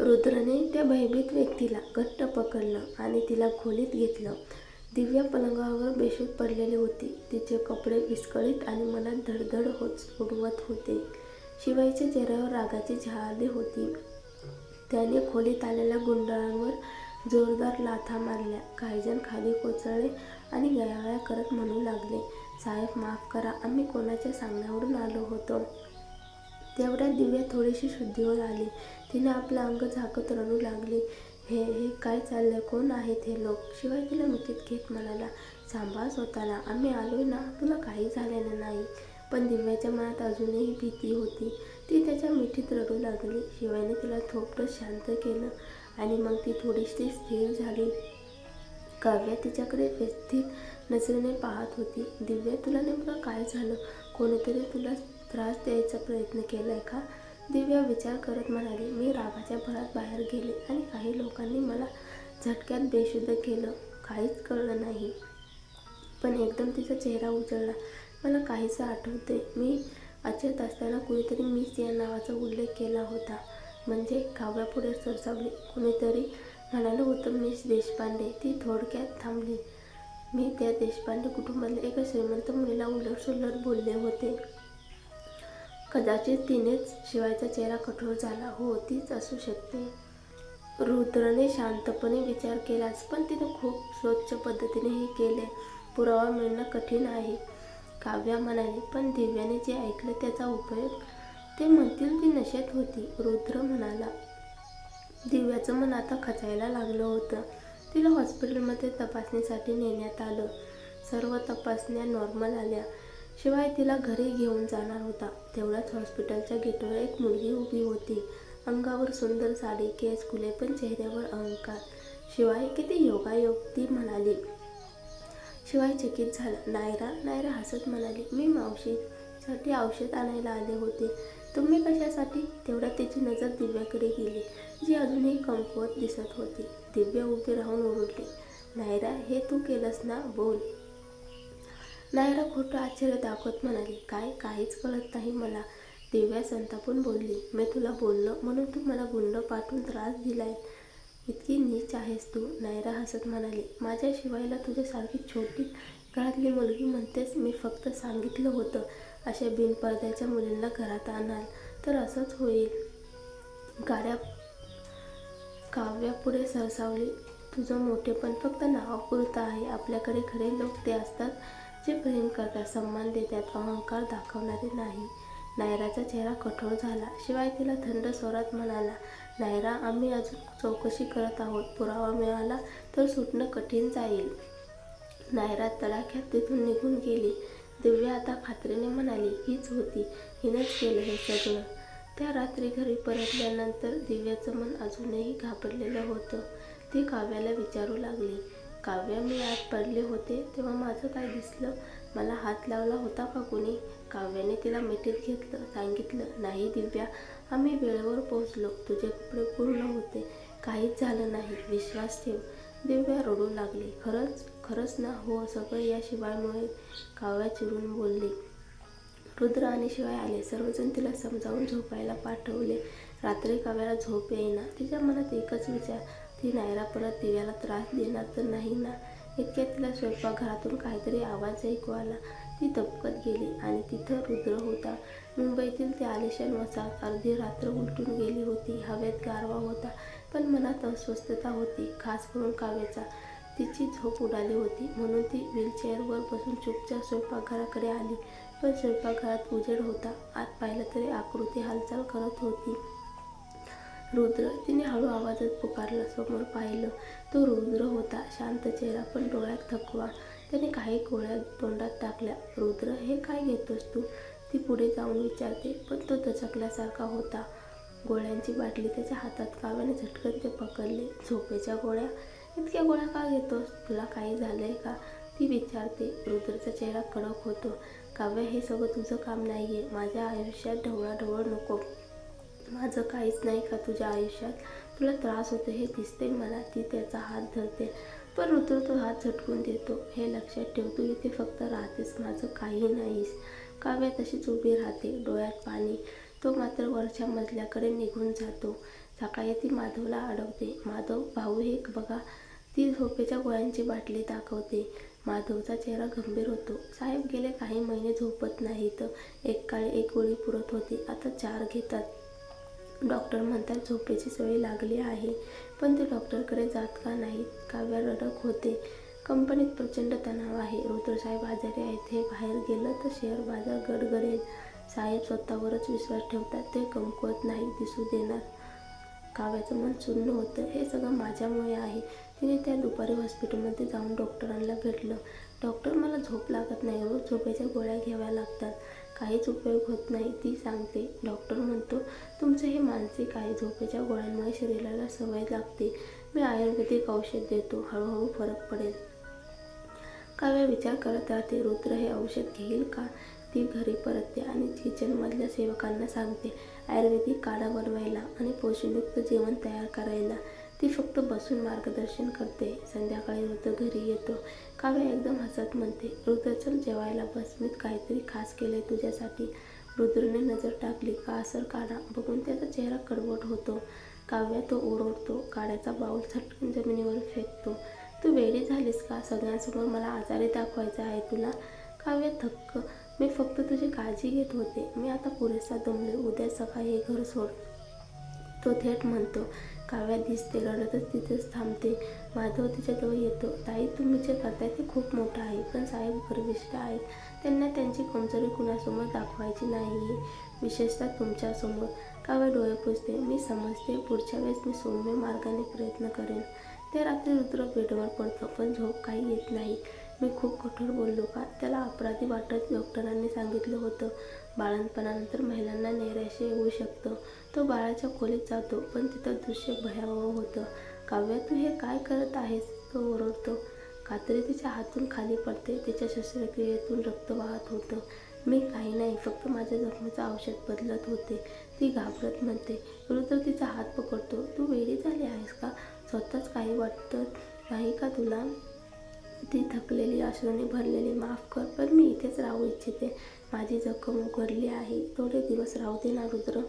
रुद्रने त्या भयभीत व्यक्तीला घट्ट पकडलं आणि तिला खोलीत घेतलं. दिव्या पलंगावर बेशुद्ध पडलेली होती. तिचे कपडे विस्कळीत आणि मनात धडधड उडवत होते. शिवायच्या चेहऱ्यावर रागाची झाली होती. त्याने खोलीत आलेल्या गुंडांवर जोरदार लाथा मारल्या. काहीजण खाली कोसळले आणि गयावया करत म्हणू लागले, साहेब माफ करा, आम्ही कोणाच्या सांगण्यावरून आलो होतो. तेवढ्यात दिव्या थोडीशी शुद्धीवर आली. तिने आपलं अंग झाकत रडू लागली. हे काय चाललंय? कोण आहेत हे लोक? शिवाय तिला मिठीत घेत म्हणाला, सांभाळ स्वतःला, आम्ही आलोय ना, तुला काही झालेलं नाही. पण दिव्याच्या मनात अजूनही भीती होती. ती त्याच्या मिठीत रडू लागली. शिवायने तिला थोपटत शांत केलं आणि मग ती थोडीशी स्थिर झाली. काव्या तिच्याकडे व्यथित नजरेने पाहत होती. दिव्या, तुला नेमकं काय झालं? कोणीतरी तुला त्रास द्यायचा प्रयत्न केलाय का? दिव्या विचार करत म्हणाली, मी रागाच्या भरात बाहेर गेले आणि काही लोकांनी मला झटक्यात बेशुद्ध केलं. काहीच कळलं नाही. पण एकदम तिचा चेहरा उजळला. मला काहीसं आठवतंय. मी अचेत असताना कुणीतरी मिस या नावाचा उल्लेख केला होता. म्हणजे? काव्या पुढे सरसावली. कुणीतरी म्हणालं होतं मिस देशपांडे. ती थोडक्यात थांबली. मी त्या देशपांडे कुटुंबातल्या एका श्रीमंत मुलीला उलटसुलट बोलले होते. कदाचित तिनेच. शिवायचा चेहरा कठोर झाला. हो, तीच असू शकते. रुद्रने शांतपणे विचार केलाच, पण तिने खूप स्वच्छ पद्धतीने हे केले. पुरावा मिळणं कठीण आहे. काव्या म्हणाली, पण दिव्याने जे ऐकलं त्याचा उपयोग? ते म्हणतील ती नशेत होती. रुद्र म्हणाला. दिव्याचं मन आता खचायला लागलं होतं. तिला हॉस्पिटलमध्ये तपासणीसाठी नेण्यात आलं. सर्व तपासण्या नॉर्मल आल्या. शिवाय तिला घरी घेऊन जाणार होता. तेवढ्याच हॉस्पिटलच्या गेटवर एक मुलगी उभी होती. अंगावर सुंदर साडी, केस खुले, पण चेहऱ्यावर अहंकार. शिवाय, किती योगायोग, ती म्हणाली. शिवाय चकित झाला. नायरा हसत म्हणाली, मी मावशीसाठी औषध आणायला आले होते. तुम्ही कशासाठी? तेवढ्यात तिची नजर दिव्याकडे गेली, जी अजूनही कमकुवत दिसत होती. दिव्या उभी राहून ओरडली, नायरा, हे तू केलंस ना? बोल. नायरा खोटं आश्चर्य दाखवत म्हणाली, काहीच कळत नाही मला. दिव्या संतापून बोलली, मी तुला बोललो म्हणून तू मला गुंड पाठवून त्रास दिलाय. इतकी नीच आहेस तू? नायरा हसत म्हणाली, माझ्या शिवायला तुझ्यासारखी छोटी घरातली मुलगी म्हणतेस? मी फक्त सांगितलं होतं, अशा बिनपरद्याच्या मुलींना घरात आणाल तर असंच होईल. काव्या पुढे सरसावली, तुझं मोठेपण फक्त नावापुरतं आहे. आपल्याकडे खरे लोक ते असतात जे प्रेम करतात, सन्मान देतात, अहंकार दाखवणारे नाही. नायराचा चेहरा कठोर झाला. शिवाय तिला थंड स्वरात म्हणाला, नायरा, आम्ही अजून चौकशी करत आहोत. पुरावा मिळाला तर सुटणं कठीण जाईल. नायरा तडाख्यात तिथून निघून गेली. दिव्या आता खात्रीने म्हणाली, हीच होती, हिनंच केलं हे सगळं. त्या रात्री घरी परतल्यानंतर दिव्याचं मन अजूनही घाबरलेलं होतं. ती काव्याला विचारू लागली, काव्या, मी आत पडले होते तेव्हा माझं काय दिसलं? मला हात लावला होता का कुणी? काव्याने तिला मिठीत घेतलं. सांगितलं, नाही दिव्या, आम्ही वेळेवर पोहोचलो. तुझे कपडे पूर्ण होते. काहीच झालं नाही. विश्वास ठेव. दिव्या रडू लागली. खरंच ना? हो, सगळं या शिवायमुळे, काव्या चिडून बोलली. रुद्र आणि शिवाय आले. सर्वजण तिला समजावून झोपायला पाठवले. रात्री काव्याला झोप येईना. तिच्या मनात एकच विचार, ती नायरा परत दिव्याला त्रास देणार तर नाही ना? इतक्यात तिला स्वयंपाकघरातून काहीतरी आवाज ऐकू आला. ती दबकत गेली आणि तिथं रुद्र होता. मुंबईतील ती आलिशान वसाहत अर्धी रात्र उलटून गेली होती. हवेत गारवा होता, पण मनात अस्वस्थता होती, खास करून काव्याचा. तिची झोप उडाली होती म्हणून ती व्हीलचेअरवर बसून चुपचाप स्वयंपाकघराकडे आली. पण स्वयंपाकघरात उजेड होता. आत पाहिलं तरी आकृती हालचाल करत होती. रुद्र, तिने हळू आवाजात पुकारलं. समोर पाहिलं. तो रुद्र होता. शांत चेहरा, पण डोळ्यात थकवा. त्याने काही गोळ्या तोंडात टाकल्या. रुद्र, हे काय घेतोस तू? ती पुढे जाऊन विचारते, पण तो दचकल्यासारखा होता. गोळ्यांची बाटली त्याच्या हातात. काव्याने झटकन ते पकडले. झोपेच्या गोळ्या? इतक्या गोळ्या का घेतोस? तुला काही झालंय का? ती विचारते. रुद्रचा चेहरा कडक होतो. काव्या, हे सगळं तुझं काम नाहीये. माझ्या आयुष्यात ढवळाढवळ नको. माझं काहीच नाही का तुझ्या आयुष्यात? तुला त्रास होतो हे दिसतंय मला. ती त्याचा हात धरते, पण रुद्र तो हात झटकून देतो. हे लक्षात ठेव, तू इथे फक्त राहतेस, माझं काही नाहीस. काव्या तशीच उभी राहते, डोळ्यात पाणी. तो मात्र वरच्या मजल्याकडे निघून जातो. सकाळी ती माधवला अडवते. माधव, भाऊ हे बघा. ती झोपेच्या गोळ्यांची बाटली दाखवते. माधवचा चेहरा गंभीर होतो. साहेब गेले काही महिने झोपत नाहीत. एक काळी एक गोळी पुरत होती, आता 4 घेतात. डॉक्टर म्हणतात झोपेची सवय लागली आहे, पण ते डॉक्टरकडे जात का नाहीत? काव्या रडक होते. कंपनीत प्रचंड तणाव आहे. रुद्रसाहेब आजारी आहेत. हे बाहेर गेलं तर शेअर बाजार गडगडेल. साहेब स्वतःवरच विश्वास ठेवतात. ते कमकुवत नाही दिसू देणार. काव्याचं मन सुन्न होतं. हे सगळं माझ्यामुळे आहे. तिने त्या दुपारी हॉस्पिटलमध्ये जाऊन डॉक्टरांना भेटलं. डॉक्टर, मला झोप लागत नाही. रोज झोपेच्या गोळ्या घ्याव्या लागतात. काहीच उपयोग होत नाही, ती सांगते. डॉक्टर म्हणतो, तुमचं हे मानसिक आहे. झोपेच्या गोळ्यांमुळे शरीराला सवय लागते. मी आयुर्वेदिक औषध देतो. हळूहळू फरक पडेल. काव्या विचार करत राहते. रुद्र हे औषध घेईल का? ती घरी परतते आणि किचनमधल्या सेवकांना सांगते आयुर्वेदिक काढा बनवायला आणि पोषणयुक्त जेवण तयार करायला. ती फक्त बसून मार्गदर्शन करते. संध्याकाळी रुद्र घरी येतो. काव्या एकदम हसत म्हणते, रुद्र चल जेवायला बस. मी काहीतरी खास केलंय तुझ्यासाठी. रुद्रने नजर टाकली. कासर काढा बघून त्याचा चेहरा कडवट होतो. काव्या तो ओरडतो. काढ्याचा बाऊल झटकन जमिनीवर फेकतो. तू वेडी झालीस का? सगळ्यांसमोर मला आजारी दाखवायचं आहे तुला? काव्य थक्क. मी फक्त तुझी काळजी घेत होते. मी आता पुरेसा दमले. उद्या सकाळी हे घर सोड. तो थेट म्हणतो. काव्या दिसते. रडतच तिथेच थांबते. माधव तिच्याजवळ येतो. ताई, तुम्ही जे करताय ते खूप मोठं आहे, पण साहेब गर्विष्ठ आहेत. त्यांना त्यांची कमजोरी कुणासमोर दाखवायची नाही, विशेषतः तुमच्यासमोर. काव्या डोळे पुसते. मी समजते. पुढच्या वेळेस मी सौम्य मार्गाने प्रयत्न करेन. त्या रात्री रुद्र बेडवर पडतो, पण झोप काही येत नाही. मी खूप कठोर बोललो का? त्याला अपराधी वाटत डॉक्टरांनी सांगितलं होतं, बाळंतपणानंतर महिलांना नैराश्य येऊ शकतं. तो बाळाच्या खोलीत जातो, पण तिथं दृश्य भयावह होतं. काव्या, तू हे काय करत आहेस? तो ओरडतो. कात्री तिच्या हातून खाली पडते. तिच्या शस्त्रक्रियेतून रक्त वाहत होतं. मी काही नाही, फक्त माझ्या जखमेचं औषध बदलत होते, ती घाबरत म्हणते. रुद्र तिचा हात पकडतो. तू वेडी झाली आहेस का? स्वतःच काही वाटत नाही का तुला? ती थकलेली, अश्रूंनी भरलेली. माफ कर, पण मी इथेच राहू इच्छिते. माझी जखम उघडली आहे. थोडे दिवस राहू दे ना रुद्र.